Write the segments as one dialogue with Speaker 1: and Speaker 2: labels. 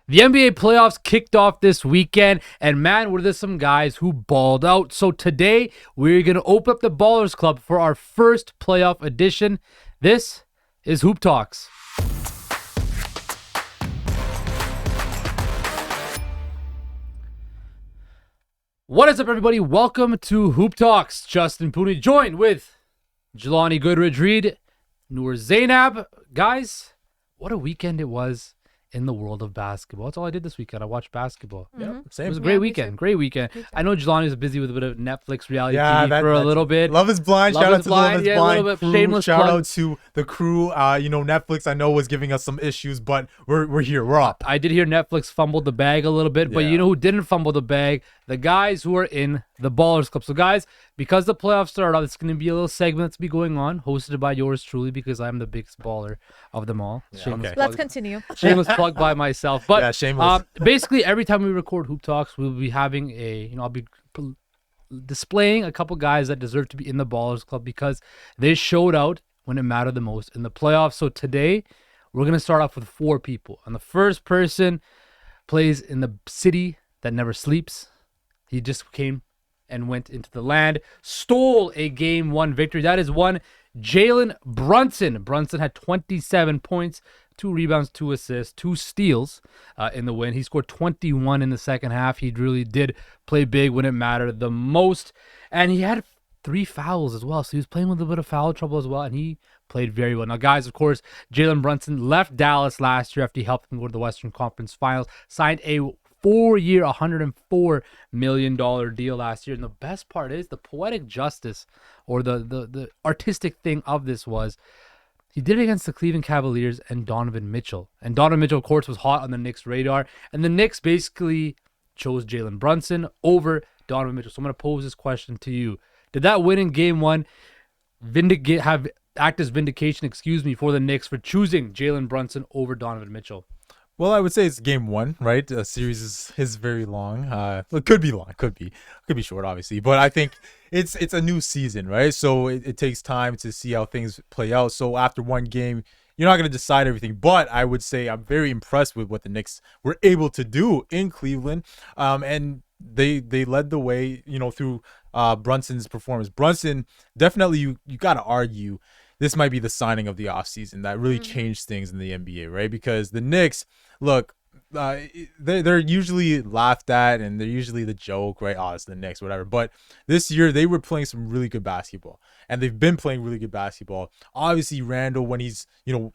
Speaker 1: The NBA playoffs kicked off this weekend, and man, were there some guys who balled out. So today, we're going to open up the Ballers Club for our first playoff edition. This is Hoop Talks. What is up, everybody? Welcome to Hoop Talks. Justin Pooni, joined with Jelani Goodridge-Reid, Noor Zainab. Guys, what a weekend it was in the world of basketball. That's all I did this weekend. I watched basketball.
Speaker 2: Yeah, same.
Speaker 1: It was a great weekend. Great weekend. I know Jelani was busy with a bit of Netflix reality TV for a little bit.
Speaker 2: Love is Blind. Shout out to Love is Blind crew.
Speaker 1: Shameless
Speaker 2: Shout
Speaker 1: plug.
Speaker 2: out to the crew. Netflix I know was giving us some issues, but we're here. We're up.
Speaker 1: I did hear Netflix fumbled the bag a little bit, but you know who didn't fumble the bag? The guys who are in the Ballers Club. So guys, because the playoffs started out, it's going to be a little segment that's be going on, hosted by yours truly, because I'm the biggest baller of them all.
Speaker 2: Okay.
Speaker 3: Let's continue.
Speaker 1: Shameless plug by myself. But
Speaker 2: Yeah, shameless.
Speaker 1: Basically, every time we record Hoop Talks, we'll be having I'll be displaying a couple guys that deserve to be in the Ballers Club because they showed out when it mattered the most in the playoffs. So today, we're going to start off with 4 people. And the first person plays in the city that never sleeps. He just came and went into the land, stole a Game 1 victory. That is one Jalen Brunson. Brunson had 27 points, 2 rebounds, 2 assists, 2 steals in the win. He scored 21 in the second half. He really did play big when it mattered the most. And he had 3 fouls as well. So he was playing with a bit of foul trouble as well. And he played very well. Now, guys, of course, Jalen Brunson left Dallas last year after he helped them go to the Western Conference Finals, signed a 4-year, $104 million deal last year. And the best part is the poetic justice or the artistic thing of this was he did it against the Cleveland Cavaliers and Donovan Mitchell. And Donovan Mitchell, of course, was hot on the Knicks' radar. And the Knicks basically chose Jalen Brunson over Donovan Mitchell. So I'm going to pose this question to you. Did that win in Game 1 act as vindication, for the Knicks for choosing Jalen Brunson over Donovan Mitchell?
Speaker 2: Well, I would say it's Game 1, right? The series is very long. It could be long, could be short, obviously. But I think it's a new season, right? So it takes time to see how things play out. So after one game, you're not going to decide everything. But I would say I'm very impressed with what the Knicks were able to do in Cleveland. And they led the way, through Brunson's performance. Brunson, definitely you got to argue this might be the signing of the offseason that really changed things in the NBA, right? Because the Knicks, look, they're usually laughed at and they're usually the joke, right? Oh, it's the Knicks, whatever. But this year they were playing some really good basketball, and they've been playing really good basketball. Obviously, Randall, when he's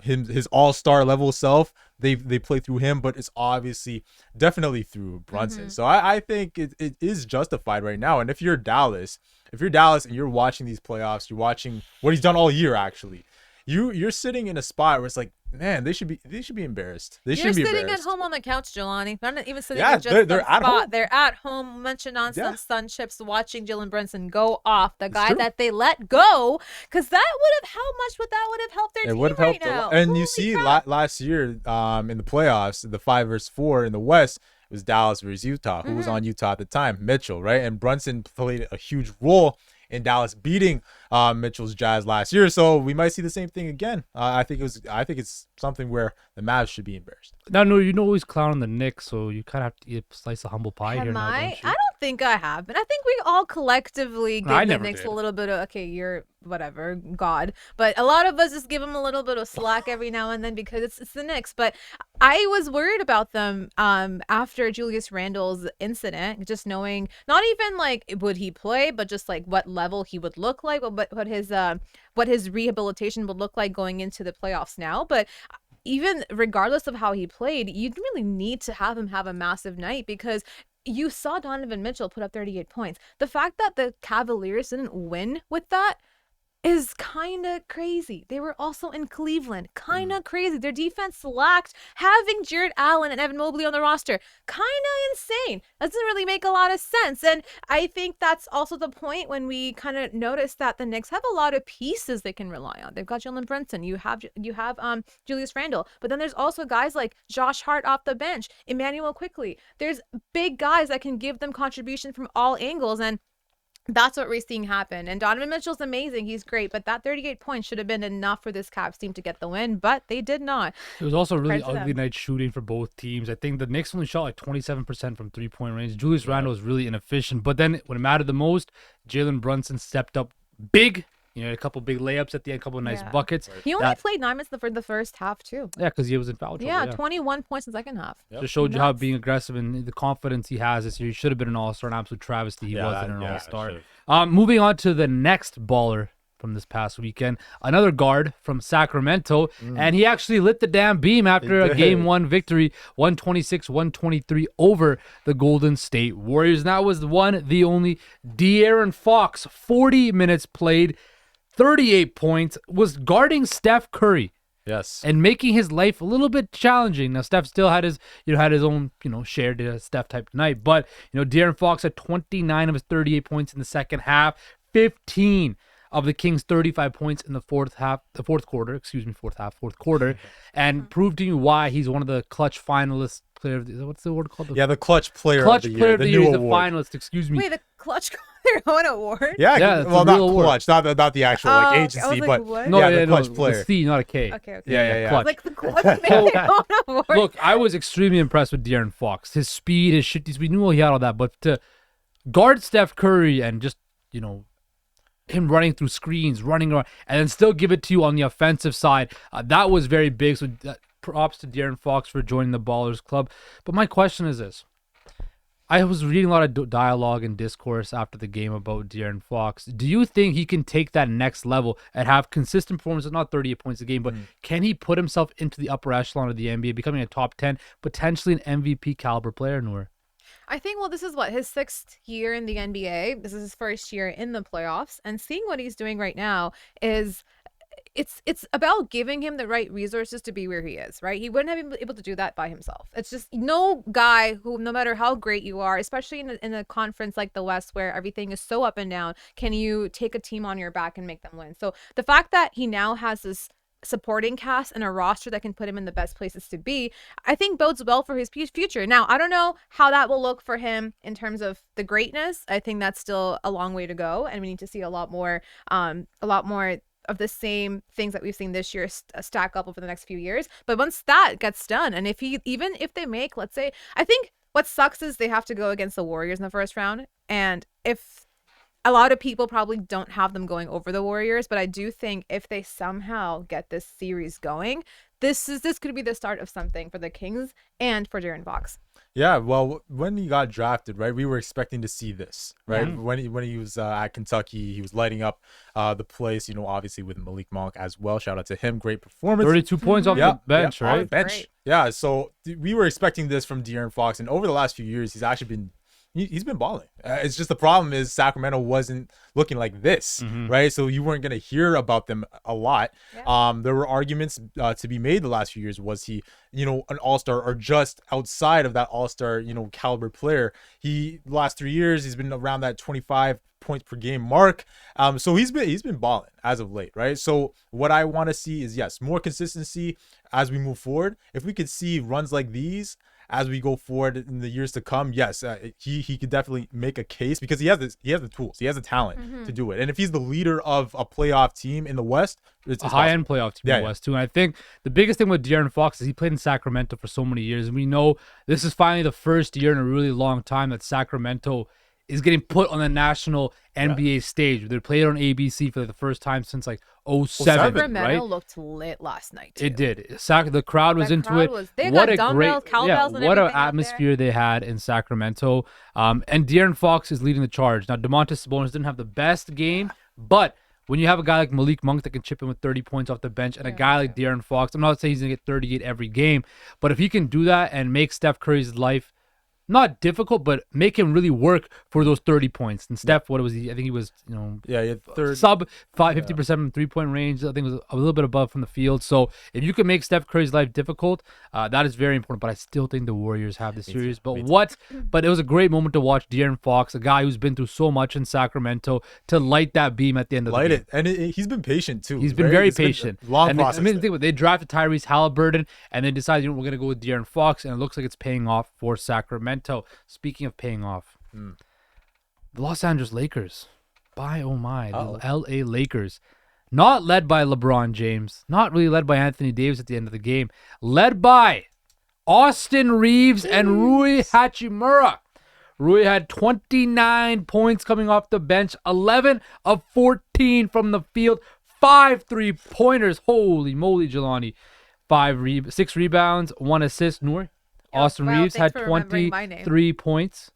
Speaker 2: his all-star level self, they play through him, but it's obviously definitely through Brunson. So I think it is justified right now. And if you're Dallas and you're watching these playoffs, you're watching what he's done all year, actually, you're sitting in a spot where it's like, man, they should be embarrassed. You're
Speaker 3: sitting at home on the couch, Jelani. They're not even sitting in just
Speaker 2: they're
Speaker 3: the
Speaker 2: at
Speaker 3: spot.
Speaker 2: home.
Speaker 3: They're at home munching on some sun chips, watching Jalen Brunson go off, the guy that they let go, because how much would that have helped their team right now?
Speaker 2: And you see, last year in the playoffs, the 5 versus 4 in the West, it was Dallas versus Utah. Who was on Utah at the time? Mitchell, right? And Brunson played a huge role in Dallas beating Mitchell's Jazz last year. So we might see the same thing again. I think it's something where the Mavs should be embarrassed.
Speaker 1: Now, no, you always clown on the Knicks, so you kind of have to eat a slice of humble pie here now, don't you?
Speaker 3: I don't think I have, but I think we all collectively give the Knicks a little bit of, okay, you're whatever, God. But a lot of us just give them a little bit of slack every now and then because it's the Knicks. But I was worried about them after Julius Randle's incident, just knowing not even like would he play, but just like what level he would look like, what his rehabilitation would look like going into the playoffs now. But even regardless of how he played, you'd really need to have him have a massive night because you saw Donovan Mitchell put up 38 points. The fact that the Cavaliers didn't win with that is kind of crazy. They were also in Cleveland. Kind of crazy. Their defense lacked. Having Jared Allen and Evan Mobley on the roster, kind of insane. Doesn't really make a lot of sense. And I think that's also the point when we kind of notice that the Knicks have a lot of pieces they can rely on. They've got Jalen Brunson. You have Julius Randle. But then there's also guys like Josh Hart off the bench, Emmanuel Quickley. There's big guys that can give them contribution from all angles. And That's what we're seeing happen. And Donovan Mitchell's amazing. He's great. But that 38 points should have been enough for this Cavs team to get the win. But they did not.
Speaker 1: It was also a really
Speaker 3: Credit to
Speaker 1: ugly
Speaker 3: them.
Speaker 1: night shooting for both teams. I think the Knicks only shot like 27% from 3-point range. Julius Randle was really inefficient. But then when it mattered the most, Jalen Brunson stepped up big. You know, a couple big layups at the end, a couple of nice
Speaker 3: Yeah.
Speaker 1: buckets.
Speaker 3: He only played 9 minutes for the first half, too.
Speaker 1: Yeah, because he was in foul trouble.
Speaker 3: Yeah, 21 points in the second half.
Speaker 2: Yep.
Speaker 1: Just showed you how
Speaker 3: Nuts.
Speaker 1: being aggressive and the confidence he has this year. He should have been an all-star. An absolute travesty he wasn't an all-star. Moving on to the next baller from this past weekend, another guard from Sacramento, and he actually lit the damn beam after a Game 1 victory, 126-123 over the Golden State Warriors. And that was the only DeAaron Fox, 40 minutes played, 38 points, was guarding Steph Curry.
Speaker 2: Yes.
Speaker 1: And making his life a little bit challenging. Now, Steph still had his own, shared Steph type tonight. But, De'Aaron Fox had 29 of his 38 points in the second half, 15 of the Kings' 35 points in the fourth quarter, and proved to you why he's one of the clutch finalists. What's the award called?
Speaker 2: The clutch player
Speaker 1: Clutch
Speaker 2: of the
Speaker 1: player
Speaker 2: year.
Speaker 1: of the
Speaker 2: The
Speaker 1: year.
Speaker 2: new
Speaker 1: He's a
Speaker 2: award.
Speaker 1: finalist. Excuse me.
Speaker 3: Wait, the clutch got their own award?
Speaker 2: Yeah,
Speaker 1: Yeah, it's
Speaker 2: well,
Speaker 1: a
Speaker 2: not
Speaker 1: real award.
Speaker 2: clutch, not the actual
Speaker 3: Oh, okay. I
Speaker 2: agency,
Speaker 3: was like,
Speaker 2: but
Speaker 3: what?
Speaker 1: No,
Speaker 2: the clutch player.
Speaker 1: The C, not a K.
Speaker 3: Okay.
Speaker 2: Yeah.
Speaker 1: Clutch.
Speaker 3: Like the clutch made their own award.
Speaker 1: Look, I was extremely impressed with De'Aaron Fox. His speed, his shit. We knew he had all that, but to guard Steph Curry and just him running through screens, running around, and then still give it to you on the offensive side, that was very big. So props to De'Aaron Fox for joining the Ballers Club. But my question is this. I was reading a lot of dialogue and discourse after the game about De'Aaron Fox. Do you think he can take that next level and have consistent performances, not 38 points a game, but can he put himself into the upper echelon of the NBA, becoming a top 10, potentially an MVP caliber player, Noor?
Speaker 3: I think, well, this is his 6th year in the NBA. This is his first year in the playoffs. And seeing what he's doing right now is it's about giving him the right resources to be where he is, right? He wouldn't have been able to do that by himself. It's just no guy who, no matter how great you are, especially in a conference like the West where everything is so up and down, can you take a team on your back and make them win. So the fact that he now has this supporting cast and a roster that can put him in the best places to be, I think bodes well for his future. Now, I don't know how that will look for him in terms of the greatness. I think that's still a long way to go, and we need to see a lot more of the same things that we've seen this year stack up over the next few years. But once that gets done, and if they make, let's say, I think what sucks is they have to go against the Warriors in the first round, and if a lot of people probably don't have them going over the Warriors, but I do think if they somehow get this series going, this could be the start of something for the Kings and for De'Aaron Fox.
Speaker 2: Yeah, well, when he got drafted, right, we were expecting to see this, right?
Speaker 1: Yeah.
Speaker 2: When he was at Kentucky, he was lighting up the place, obviously with Malik Monk as well. Shout out to him, great performance.
Speaker 1: 32 points off the bench,
Speaker 2: on
Speaker 1: right?
Speaker 2: the bench.
Speaker 3: Great.
Speaker 2: Yeah, so we were expecting this from De'Aaron Fox, and over the last few years, he's actually been he's been balling. It's just the problem is Sacramento wasn't looking like this, right? So you weren't going to hear about them a lot.
Speaker 3: Yeah.
Speaker 2: There were arguments to be made the last few years. Was he, an all-star or just outside of that all-star, caliber player? The last 3 years, he's been around that 25 points per game mark. So he's been balling as of late, right? So what I want to see is, yes, more consistency as we move forward. If we could see runs like these as we go forward in the years to come, yes, he could definitely make a case because he has the tools, he has the talent to do it. And if he's the leader of a playoff team in the West, it's
Speaker 1: a high-end playoff team in the West too. And I think the biggest thing with De'Aaron Fox is he played in Sacramento for so many years, and we know this is finally the first year in a really long time that Sacramento is getting put on the national NBA stage. They played on ABC for the first time since like 07,
Speaker 3: Sacramento
Speaker 1: right?
Speaker 3: looked lit last night, too.
Speaker 1: It did. The crowd was into it.
Speaker 3: They
Speaker 1: What
Speaker 3: got
Speaker 1: a
Speaker 3: dumbbells,
Speaker 1: great,
Speaker 3: cowbells, and
Speaker 1: what an
Speaker 3: everything out
Speaker 1: atmosphere they had in Sacramento. And De'Aaron Fox is leading the charge. Now, DeMontis Sabonis didn't have the best game, but when you have a guy like Malik Monk that can chip in with 30 points off the bench and a guy like De'Aaron Fox, I'm not saying he's going to get 38 every game, but if he can do that and make Steph Curry's life not difficult, but make him really work for those 30 points. And Steph, what was he? I think he was,
Speaker 2: he had third,
Speaker 1: sub 50% from 3-point range. I think it was a little bit above from the field. So if you can make Steph Curry's life difficult, that is very important. But I still think the Warriors have the series. But it was a great moment to watch De'Aaron Fox, a guy who's been through so much in Sacramento, to light that beam at the end of the game.
Speaker 2: And he's been patient too.
Speaker 1: He's been very patient.
Speaker 2: Long process.
Speaker 1: They drafted Tyrese Halliburton and then decided, we're going to go with De'Aaron Fox, and it looks like it's paying off for Sacramento. Speaking of paying off, the Los Angeles Lakers by, oh my,
Speaker 2: Uh-oh.
Speaker 1: the LA Lakers. Not led by LeBron James. Not really led by Anthony Davis at the end of the game. Led by Austin Reaves and Rui Hachimura. Rui had 29 points coming off the bench, 11 of 14 from the field, 5 3-pointers. Holy moly, Jelani. 6 rebounds, 1 assist. Noor. Austin Reaves had 23 points.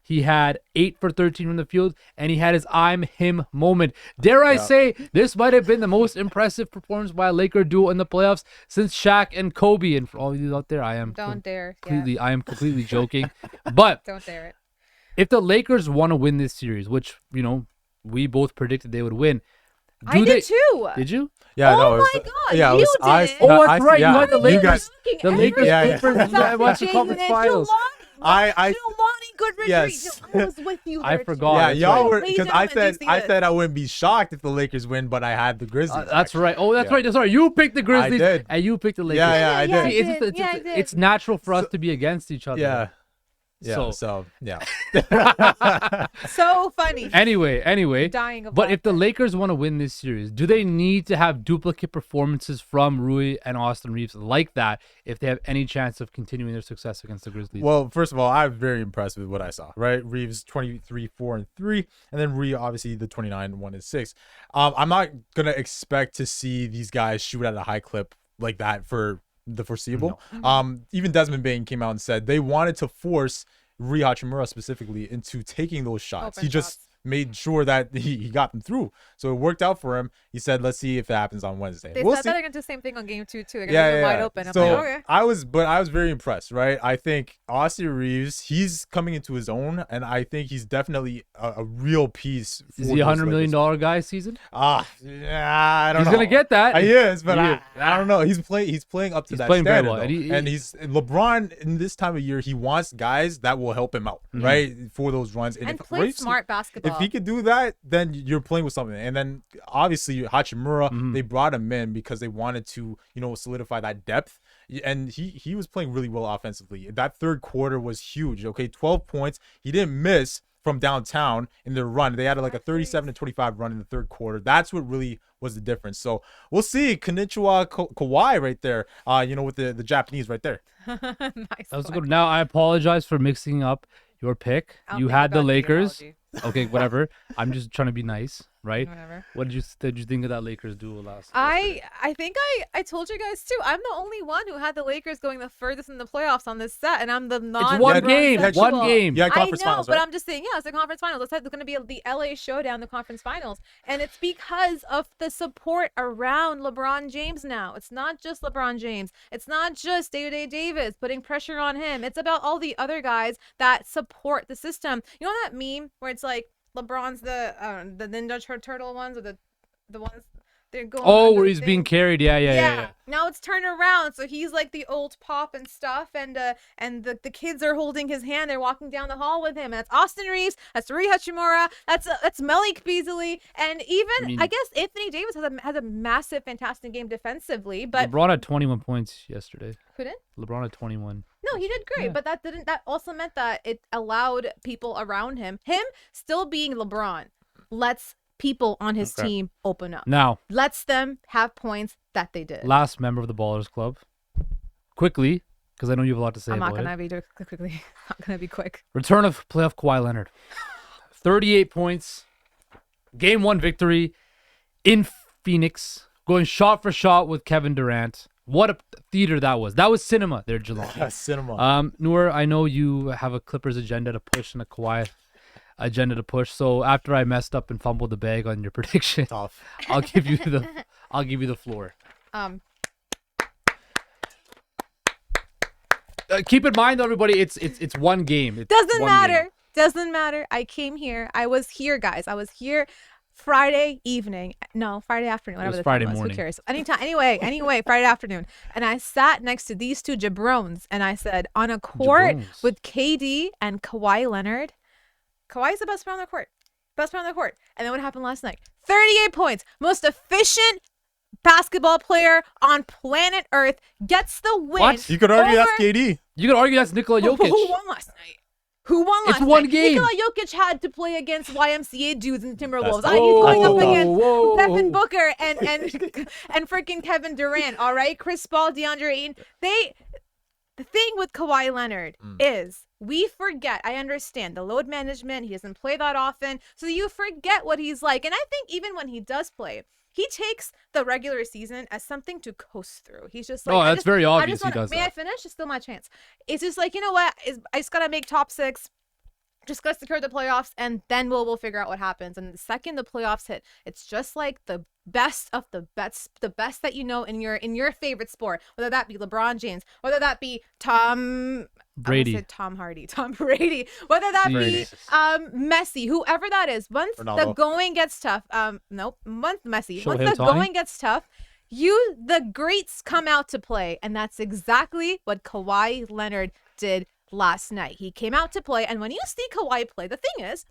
Speaker 1: He had 8 for 13 from the field, and he had his I'm him moment. Dare I say, this might have been the most impressive performance by a Laker duo in the playoffs since Shaq and Kobe. And for all of you out there, I am completely joking. But
Speaker 3: don't dare it.
Speaker 1: If the Lakers want to win this series, which, we both predicted they would win.
Speaker 3: I did too.
Speaker 1: Did you?
Speaker 2: Yeah,
Speaker 3: oh my God, you did.
Speaker 1: That's right. You had the Lakers.
Speaker 2: You guys,
Speaker 1: the Lakers.
Speaker 2: Yeah.
Speaker 1: Watch the conference finals.
Speaker 3: Jelani Goodridge-Reid.
Speaker 2: Yes.
Speaker 3: I was with you.
Speaker 1: I forgot.
Speaker 2: Yeah, y'all were,
Speaker 3: Lay
Speaker 2: because
Speaker 3: down
Speaker 2: I
Speaker 3: and
Speaker 2: said I wouldn't be shocked if the Lakers win, but I had the Grizzlies.
Speaker 1: That's right. Oh, that's right. Sorry, you picked the Grizzlies.
Speaker 2: I did.
Speaker 1: And you picked the Lakers.
Speaker 2: Yeah, I did.
Speaker 1: It's natural for us to be against each other.
Speaker 2: Yeah.
Speaker 1: So
Speaker 2: So yeah.
Speaker 3: So funny.
Speaker 1: Anyway.
Speaker 3: Dying of
Speaker 1: But if the
Speaker 3: laughter.
Speaker 1: Lakers want to win this series, do they need to have duplicate performances from Rui and Austin Reaves like that if they have any chance of continuing their success against the Grizzlies?
Speaker 2: Well, first of all, I'm very impressed with what I saw. Right, Reaves 23, 4 and 3, and then Rui obviously the 29, 1 and 6. I'm not gonna expect to see these guys shoot at a high clip like that for the foreseeable.
Speaker 3: No.
Speaker 2: Even Desmond Bain came out and said they wanted to force Rui Hachimura specifically into taking those shots.
Speaker 3: Open
Speaker 2: He just
Speaker 3: shots.
Speaker 2: made sure that he got them through. So it worked out for him. He said, let's see if it happens on Wednesday.
Speaker 3: They
Speaker 2: We'll
Speaker 3: said
Speaker 2: see.
Speaker 3: that they're gonna do the same thing on game 2 too. They're gonna leave it wide open. I'm
Speaker 2: So
Speaker 3: like, okay.
Speaker 2: I was very impressed, right? I think Austin Reaves, he's coming into his own, and I think he's definitely a real piece.
Speaker 1: Is he $100 million guy season?
Speaker 2: I don't know.
Speaker 1: He's gonna get that.
Speaker 2: He is, but
Speaker 1: He is.
Speaker 2: I don't know. He's playing up to that
Speaker 1: playing very
Speaker 2: standard,
Speaker 1: well,
Speaker 2: though. And he's LeBron in this time of year. He wants guys that will help him out, right, for those runs.
Speaker 3: And
Speaker 2: if
Speaker 3: play
Speaker 2: Reaves-
Speaker 3: smart basketball.
Speaker 2: If he could do that, then you're playing with something. And then obviously Hachimura, they brought him in because they wanted to, solidify that depth. And he was playing really well offensively. That third quarter was huge. Okay, 12 points. He didn't miss from downtown in their run. They had like a 37-25 run in the third quarter. That's what really was the difference. So we'll see. Konnichiwa Kawhi right there. With the Japanese right there.
Speaker 3: Nice.
Speaker 1: That was
Speaker 3: one.
Speaker 1: good. Now I apologize for mixing up your pick.
Speaker 3: I'll
Speaker 1: You
Speaker 3: think
Speaker 1: had the
Speaker 3: about
Speaker 1: Lakers.
Speaker 3: apology.
Speaker 1: Okay, whatever. I'm just trying to be nice, right?
Speaker 3: Whatever.
Speaker 1: What did you think of that Lakers duo last?
Speaker 3: I think I told you guys too. I'm the only one who had the Lakers going the furthest in the playoffs on this set, and I'm the non.
Speaker 1: It's one
Speaker 2: Yeah,
Speaker 1: game.
Speaker 2: yeah,
Speaker 1: One game.
Speaker 2: Yeah,
Speaker 3: I
Speaker 2: conference
Speaker 3: know,
Speaker 2: finals,
Speaker 3: but
Speaker 2: right?
Speaker 3: I'm just saying, it's the conference finals. It's going to be the LA showdown, the conference finals, and it's because of the support around LeBron James now. It's not just LeBron James. It's not just Day-to-Day Davis putting pressure on him. It's about all the other guys that support the system. You know that meme where it's like LeBron's the Ninja Turtle ones, or the ones they're going.
Speaker 1: Oh,
Speaker 3: under
Speaker 1: where
Speaker 3: the
Speaker 1: he's
Speaker 3: thing?
Speaker 1: being carried. Yeah.
Speaker 3: Now it's turned around, so he's like the old pop and stuff, and the kids are holding his hand. They're walking down the hall with him. And that's Austin Reaves. That's Rui Hachimura. That's Malik Beasley, and even I guess Anthony Davis has a massive, fantastic game defensively. But
Speaker 1: LeBron had 21 points yesterday.
Speaker 3: who did?
Speaker 1: LeBron had 21.
Speaker 3: No, he did great,
Speaker 1: Yeah.
Speaker 3: but that also meant that it allowed people around him still being LeBron, lets people on his
Speaker 1: Okay.
Speaker 3: team open up.
Speaker 1: Now,
Speaker 3: Lets them have points that they did.
Speaker 1: last member of the Ballers Club. Quickly, because I know you have a lot to say
Speaker 3: I'm not
Speaker 1: about
Speaker 3: gonna
Speaker 1: it.
Speaker 3: be doing quickly. Not gonna be quick.
Speaker 1: Return of playoff Kawhi Leonard. 38 points. Game 1 victory in Phoenix. Going shot for shot with Kevin Durant. What a theater that was. That was cinema there, Jelani.
Speaker 2: Cinema.
Speaker 1: Noor, I know you have a Clippers agenda to push and a Kawhi agenda to push. So after I messed up and fumbled the bag on your prediction,
Speaker 2: Tough.
Speaker 1: I'll give you the floor. Keep in mind, though, everybody, it's one game. It's
Speaker 3: Doesn't
Speaker 1: one
Speaker 3: matter.
Speaker 1: game.
Speaker 3: Doesn't matter. I came here. I was here, guys. I was here Friday evening. No, Friday afternoon. Whatever
Speaker 1: was
Speaker 3: the
Speaker 1: Friday
Speaker 3: time was.
Speaker 1: morning.
Speaker 3: Who cares? Anyway, Friday afternoon. And I sat next to these two jabrones, and I said, on a court
Speaker 1: Jabrones.
Speaker 3: with KD and Kawhi Leonard, Kawhi's the best player on the court. Best player on the court. And then what happened last night? 38 points. Most efficient basketball player on planet Earth gets the win.
Speaker 1: What?
Speaker 2: You could argue that's
Speaker 3: over-
Speaker 2: KD.
Speaker 1: You could argue that's Nikola
Speaker 3: Who
Speaker 1: Jokic.
Speaker 3: won last night? Who won last
Speaker 1: It's one
Speaker 3: night?
Speaker 1: game.
Speaker 3: Nikola Jokic had to play against YMCA dudes in Timberwolves. He's going up against Devin Booker and freaking Kevin Durant. All right, Chris Paul, DeAndre Ayton. The thing with Kawhi Leonard is we forget. I understand the load management. He doesn't play that often, so you forget what he's like. And I think even when he does play, he takes the regular season as something to coast through. He's just like,
Speaker 1: that's very obvious. He does
Speaker 3: May
Speaker 1: that.
Speaker 3: I finish? It's still my chance. It's just like, you know what? I just gotta make top 6. Just gotta secure the playoffs, and then we'll figure out what happens. And the second the playoffs hit, it's just like the best of the best that you know in your favorite sport, whether that be LeBron James, whether that be Tom Brady, whether that be Messi, whoever that is. Once
Speaker 2: Ronaldo.
Speaker 3: the going gets tough, once Messi,
Speaker 1: Shohei
Speaker 3: once the
Speaker 1: Ohtani.
Speaker 3: going gets tough, the greats come out to play, and that's exactly what Kawhi Leonard did last night. He came out to play, and when you see Kawhi play, the thing is,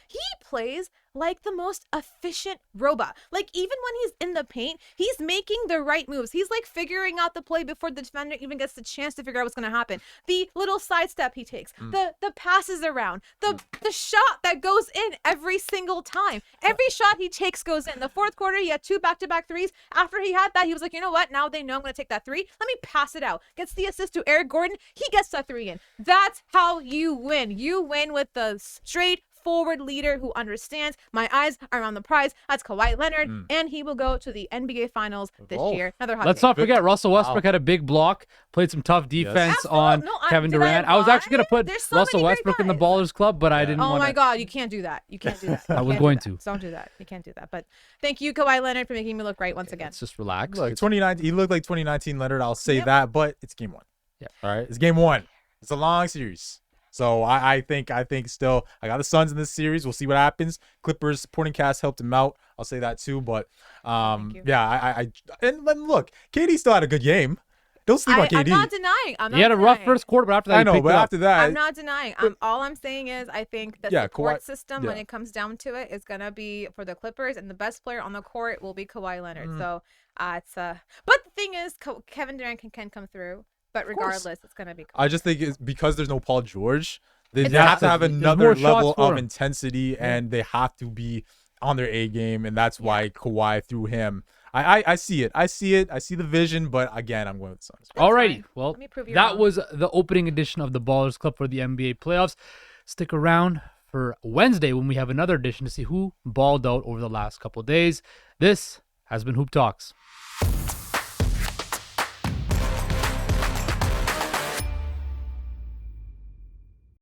Speaker 3: he plays like the most efficient robot. Like, even when he's in the paint, he's making the right moves. He's like figuring out the play before the defender even gets the chance to figure out what's going to happen. The little sidestep he takes, the passes around, the shot that goes in every single time. Every shot he takes goes in. The fourth quarter, he had 2 back-to-back threes. After he had that, he was like, you know what? Now they know I'm going to take that 3. Let me pass it out. Gets the assist to Eric Gordon. He gets that 3 in. That's how you win. You win with the straightforward leader who understands my eyes are on the prize. That's Kawhi Leonard, and he will go to the NBA Finals this year. Another hot
Speaker 1: Let's
Speaker 3: take.
Speaker 1: not forget Russell Westbrook had a big block, played some tough defense on Kevin Durant. I was actually going to put Russell Westbrook in the Ballers Club, but I didn't want to.
Speaker 3: Oh my God, you can't do that. You can't do that.
Speaker 1: I was going to.
Speaker 3: Don't do that. You can't do that. But thank you, Kawhi Leonard, for making me look right once again.
Speaker 1: Let's just relax.
Speaker 2: Like 2019, he looked like 2019 Leonard. I'll say that, but it's game 1.
Speaker 1: Yeah.
Speaker 2: All right, it's game 1. It's a long series. So I think still I got the Suns in this series. We'll see what happens. Clippers supporting cast helped him out. I'll say that too. But yeah, and look, KD still had a good game. Don't sleep on KD.
Speaker 3: I'm not denying.
Speaker 1: He had a rough first quarter, but after that,
Speaker 2: I know, but after that,
Speaker 3: I'm not denying. All I'm saying is I think the support system, when it comes down to it, is gonna be for the Clippers, and the best player on the court will be Kawhi Leonard. So but the thing is, Kevin Durant can come through. But regardless, it's going to be cool.
Speaker 2: I just think it's because there's no Paul George, they have to have another level of intensity, and they have to be on their A game, and that's why Kawhi threw him. I see it. I see the vision, but again, I'm going with the Suns.
Speaker 1: Alrighty, well, that
Speaker 3: wrong.
Speaker 1: was the opening edition of the Ballers Club for the NBA playoffs. Stick around for Wednesday when we have another edition to see who balled out over the last couple of days. This has been Hoop Talks.